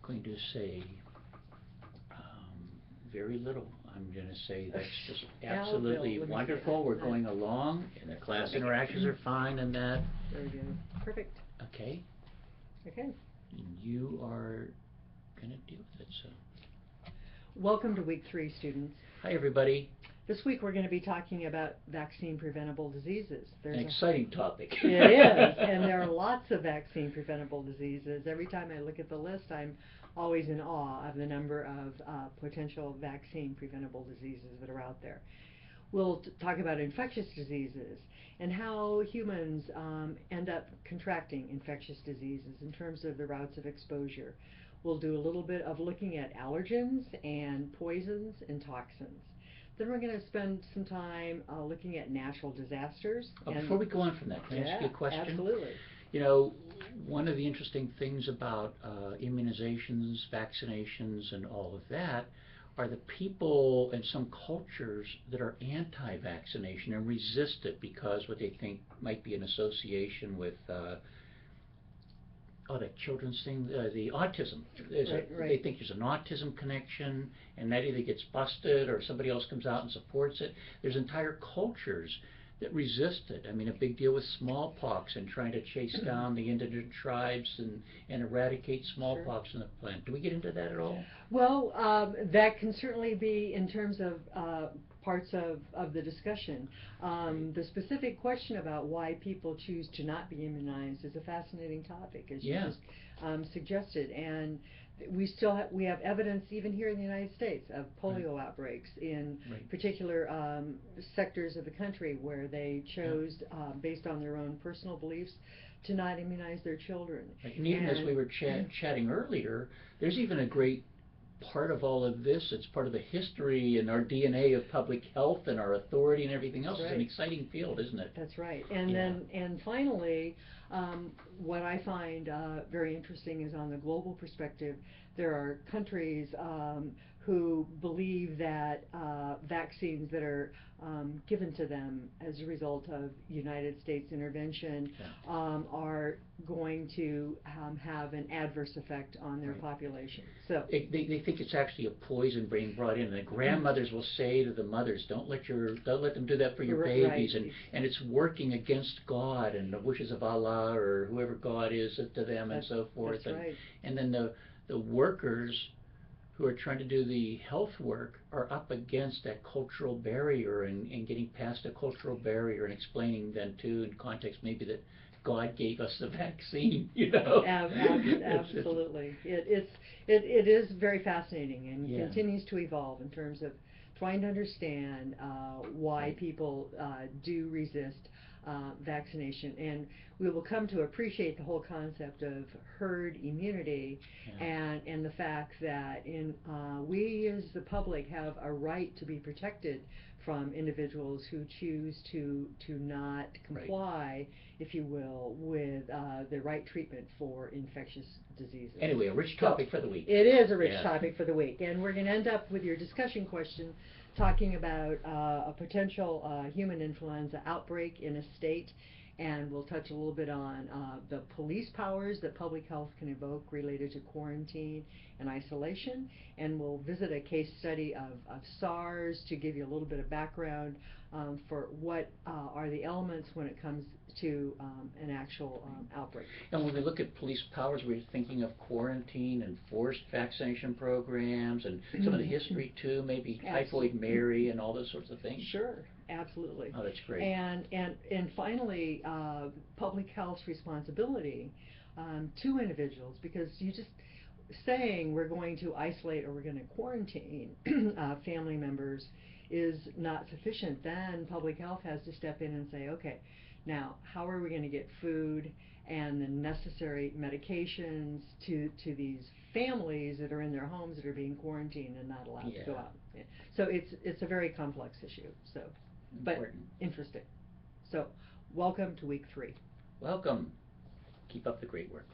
going to say very little. I'm going to say that's just absolutely wonderful. We're going along, and the class interactions are fine and that. Very good. Perfect. Okay. Okay. And you are going to deal with it, so. Welcome to week 3, students. Hi, everybody. This week we're going to be talking about vaccine-preventable diseases. There's an exciting topic. It is, and there are lots of vaccine-preventable diseases. Every time I look at the list, I'm always in awe of the number of potential vaccine-preventable diseases that are out there. We'll talk about infectious diseases and how humans end up contracting infectious diseases in terms of the routes of exposure. We'll do a little bit of looking at allergens and poisons and toxins. Then we're going to spend some time looking at natural disasters. Before we go on from that, can I ask you a question? Absolutely. You know, one of the interesting things about immunizations, vaccinations, and all of that are the people in some cultures that are anti-vaccination and resist it because what they think might be an association with that children's thing, the autism. Right. They think there's an autism connection, and that either gets busted or somebody else comes out and supports it. There's entire cultures that resist it. I mean, a big deal with smallpox and trying to chase down the indigenous tribes and eradicate smallpox in the plant. Do we get into that at all? Well, that can certainly be in terms of parts of the discussion. The specific question about why people choose to not be immunized is a fascinating topic, as you just suggested. And we have evidence even here in the United States of polio outbreaks in particular sectors of the country where they chose, based on their own personal beliefs, to not immunize their children. And even as we were chatting earlier, there's even a great part of all of this. It's part of the history and our DNA of public health and our authority and everything else. It's an exciting field, isn't it? That's right. And then finally, what I find very interesting is on the global perspective, there are countries who believe that vaccines that are given to them as a result of United States intervention are going to have an adverse effect on their population. So they think it's actually a poison being brought in. And the grandmothers will say to the mothers, "Don't let them do that for your babies," and it's working against God and the wishes of Allah or whoever God is to them and so forth. That's right. And then the workers who are trying to do the health work are up against that cultural barrier and getting past a cultural barrier and explaining then too in context maybe that God gave us the vaccine, you know. Absolutely. It is very fascinating and continues to evolve in terms of trying to understand why people do resist vaccination. And we will come to appreciate the whole concept of herd immunity and the fact that we as the public have a right to be protected from individuals who choose to not comply, if you will, with the right treatment for infectious diseases. Anyway, a rich topic for the week. It is a rich topic for the week. And we're going to end up with your discussion question talking about a potential human influenza outbreak in a state. And we'll touch a little bit on the police powers that public health can evoke related to quarantine and isolation. And we'll visit a case study of SARS to give you a little bit of background for what are the elements when it comes to an actual outbreak. And when we look at police powers, we're thinking of quarantine and forced vaccination programs and some of the history too, maybe Typhoid Mary and all those sorts of things. Sure. Absolutely. Oh, that's great. And finally, public health's responsibility to individuals, because you just saying we're going to isolate or we're going to quarantine family members is not sufficient. Then public health has to step in and say, okay, now how are we going to get food and the necessary medications to these families that are in their homes that are being quarantined and not allowed to go out. So it's a very complex issue. So. But interesting. So, welcome to week 3. Welcome. Keep up the great work.